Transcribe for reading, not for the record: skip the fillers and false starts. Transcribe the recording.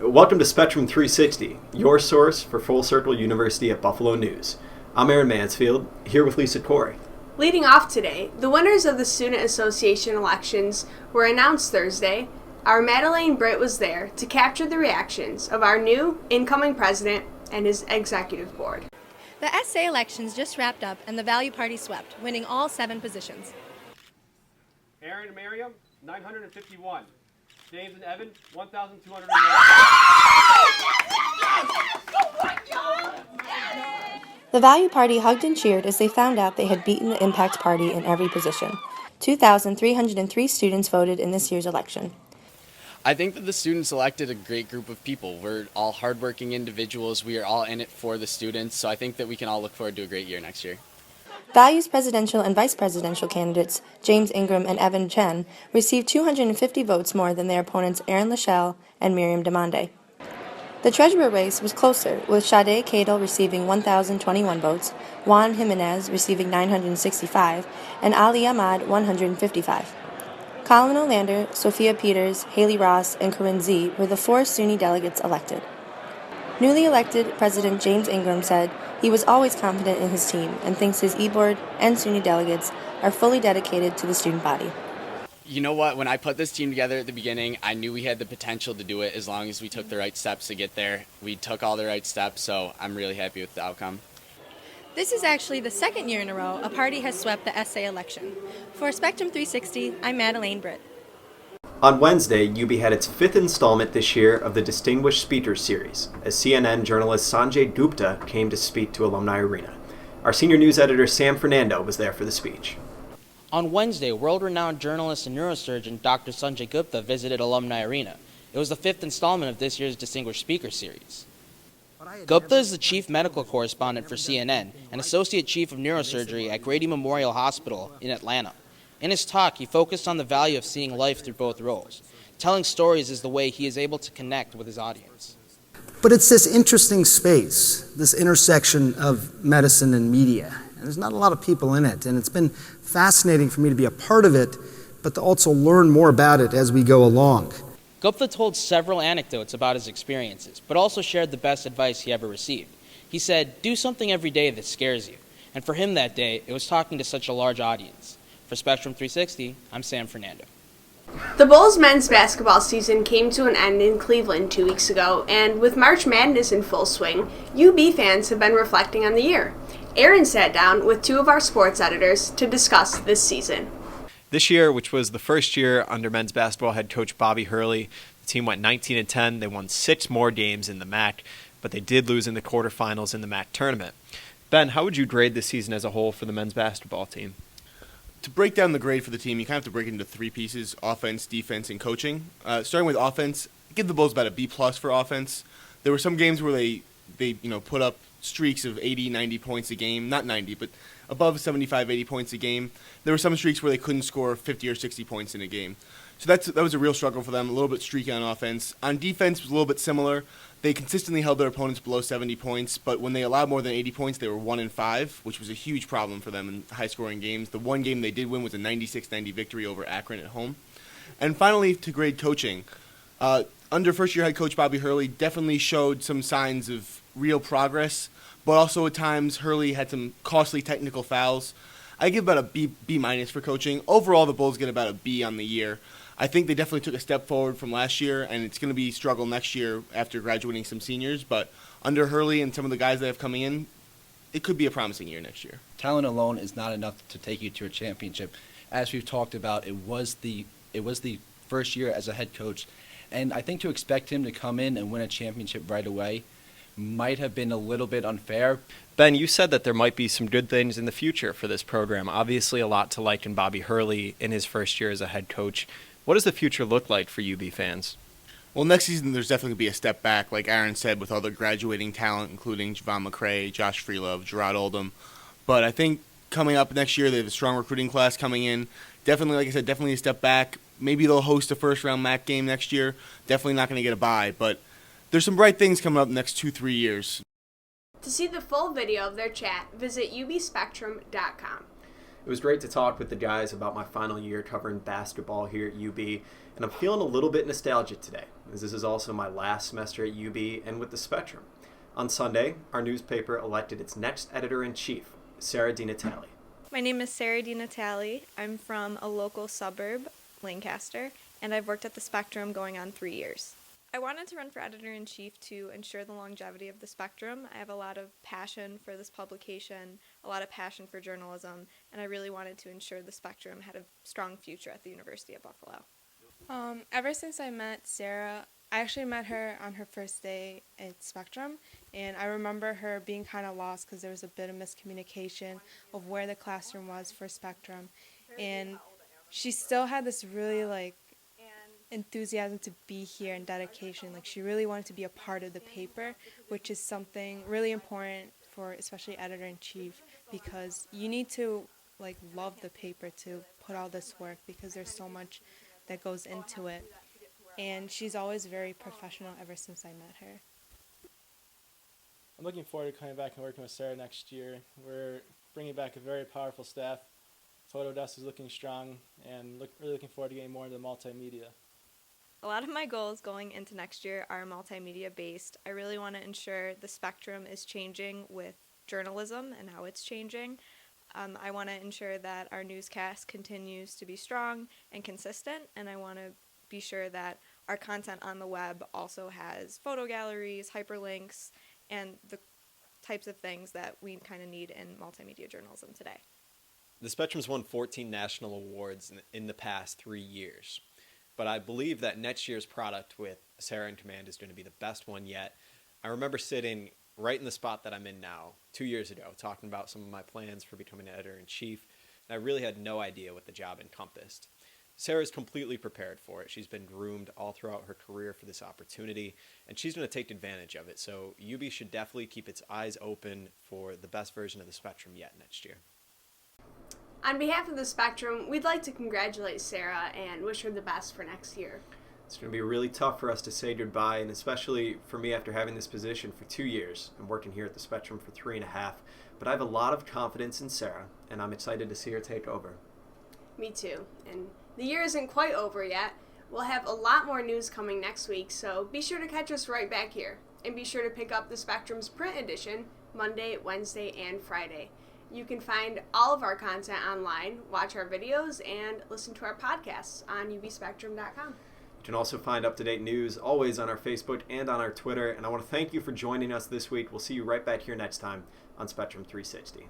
Welcome to Spectrum 360, your source for Full Circle University at Buffalo News. I'm Aaron Mansfield, here with Lisa Khoury. Leading off today, the winners of the Student Association elections were announced Thursday. Our Madelaine Britt was there to capture the reactions of our new incoming president and his executive board. The SA elections just wrapped up and the Value Party swept, winning all 7 positions. Aaron and Miriam, 951. James and Evan, 1,201. The Value Party hugged and cheered as they found out they had beaten the Impact Party in every position. 2,303 students voted in this year's election. I think that the students elected a great group of people. We're all hardworking individuals. We are all in it for the students, so I think that we can all look forward to a great year next year. Value's presidential and vice presidential candidates, James Ingram and Evan Chen, received 250 votes more than their opponents Aaron Lachelle and Miriam Demande. The treasurer race was closer, with Sade Cadle receiving 1,021 votes, Juan Jimenez receiving 965, and Ali Ahmad 155. Colin Olander, Sophia Peters, Haley Ross, and Corinne Z were the 4 SUNY delegates elected. Newly elected President James Ingram said he was always confident in his team and thinks his e-board and SUNY delegates are fully dedicated to the student body. You know what? When I put this team together at the beginning, I knew we had the potential to do it as long as we took the right steps to get there. We took all the right steps, so I'm really happy with the outcome. This is actually the second year in a row a party has swept the SA election. For Spectrum 360, I'm Madelaine Britt. On Wednesday, UB had its 5th installment this year of the Distinguished Speakers Series, as CNN journalist Sanjay Gupta came to speak to Alumni Arena. Our senior news editor Sam Fernando was there for the speech. On Wednesday, world-renowned journalist and neurosurgeon Dr. Sanjay Gupta visited Alumni Arena. It was the 5th installment of this year's Distinguished Speaker Series. Gupta is the chief medical correspondent for CNN and associate chief of neurosurgery at Grady Memorial Hospital in Atlanta. In his talk, he focused on the value of seeing life through both roles. Telling stories is the way he is able to connect with his audience. But it's this interesting space, this intersection of medicine and media. And there's not a lot of people in it, and it's been fascinating for me to be a part of it, but to also learn more about it as we go along. Gupta told several anecdotes about his experiences, but also shared the best advice he ever received. He said, "Do something every day that scares you." And for him that day, it was talking to such a large audience. For Spectrum 360, I'm Sam Fernando. The Bulls men's basketball season came to an end in Cleveland 2 weeks ago, and with March Madness in full swing, UB fans have been reflecting on the year. Aaron sat down with 2 of our sports editors to discuss this season. This year, which was the first year under men's basketball head coach Bobby Hurley, the team went 19-10. They won 6 more games in the MAC, but they did lose in the quarterfinals in the MAC tournament. Ben, how would you grade this season as a whole for the men's basketball team? To break down the grade for the team, you kind of have to break it into 3 pieces: offense, defense, and coaching. Starting with offense, give the Bulls about a B+ for offense. There were some games where they put up streaks of 80, 90 points a game. Not 90, but above 75, 80 points a game. There were some streaks where they couldn't score 50 or 60 points in a game. So that was a real struggle for them, a little bit streaky on offense. On defense, it was a little bit similar. They consistently held their opponents below 70 points, but when they allowed more than 80 points, they were 1-5, which was a huge problem for them in high-scoring games. The one game they did win was a 96-90 victory over Akron at home. And finally, to grade coaching, under first-year head coach Bobby Hurley definitely showed some signs of real progress, but also at times Hurley had some costly technical fouls. I give about a B- for coaching. Overall, the Bulls get about a B on the year. I think they definitely took a step forward from last year, and it's going to be a struggle next year after graduating some seniors. But under Hurley and some of the guys they have coming in, it could be a promising year next year. Talent alone is not enough to take you to a championship. As we've talked about, it was the first year as a head coach, and I think to expect him to come in and win a championship right away might have been a little bit unfair. Ben, you said that there might be some good things in the future for this program. Obviously a lot to like in Bobby Hurley in his first year as a head coach. What does the future look like for UB fans? Well, next season there's definitely going to be a step back, like Aaron said, with all the graduating talent, including Javon McCray, Josh Freelove, Gerard Oldham. But I think coming up next year, they have a strong recruiting class coming in. Definitely, like I said, definitely a step back. Maybe they'll host a first-round MAC game next year. Definitely not going to get a bye, but there's some bright things coming up the next 2-3 years. To see the full video of their chat, visit ubspectrum.com. It was great to talk with the guys about my final year covering basketball here at UB, and I'm feeling a little bit nostalgic today, as this is also my last semester at UB and with the Spectrum. On Sunday, our newspaper elected its next editor-in-chief, Sara DiNatale. My name is Sara DiNatale. I'm from a local suburb, Lancaster, and I've worked at the Spectrum going on 3 years. I wanted to run for editor-in-chief to ensure the longevity of the Spectrum. I have a lot of passion for this publication, a lot of passion for journalism, and I really wanted to ensure the Spectrum had a strong future at the University of Buffalo. Ever since I met Sara, I actually met her on her first day at Spectrum, and I remember her being kind of lost because there was a bit of miscommunication of where the classroom was for Spectrum, and she still had this really enthusiasm to be here and dedication. She really wanted to be a part of the paper, which is something really important for especially editor-in-chief, because you need to love the paper to put all this work, because there's so much that goes into it. And she's always very professional ever since I met her. I'm looking forward to coming back and working with Sara next year. We're bringing back a very powerful staff. Photo desk is looking strong, and really looking forward to getting more into multimedia. A lot of my goals going into next year are multimedia based. I really want to ensure the Spectrum is changing with journalism and how it's changing. I want to ensure that our newscast continues to be strong and consistent, and I want to be sure that our content on the web also has photo galleries, hyperlinks, and the types of things that we kind of need in multimedia journalism today. The Spectrum's won 14 national awards in the past 3 years. But I believe that next year's product with Sara in command is going to be the best one yet. I remember sitting right in the spot that I'm in now 2 years ago, talking about some of my plans for becoming editor-in-chief, and I really had no idea what the job encompassed. Sara's completely prepared for it. She's been groomed all throughout her career for this opportunity, and she's going to take advantage of it. So UB should definitely keep its eyes open for the best version of the Spectrum yet next year. On behalf of the Spectrum, we'd like to congratulate Sara and wish her the best for next year. It's going to be really tough for us to say goodbye, and especially for me after having this position for 2 years and working here at the Spectrum for 3.5. But I have a lot of confidence in Sara, and I'm excited to see her take over. Me too. And the year isn't quite over yet. We'll have a lot more news coming next week, so be sure to catch us right back here. And be sure to pick up the Spectrum's print edition Monday, Wednesday, and Friday. You can find all of our content online, watch our videos, and listen to our podcasts on ubspectrum.com. You can also find up-to-date news always on our Facebook and on our Twitter. And I want to thank you for joining us this week. We'll see you right back here next time on Spectrum 360.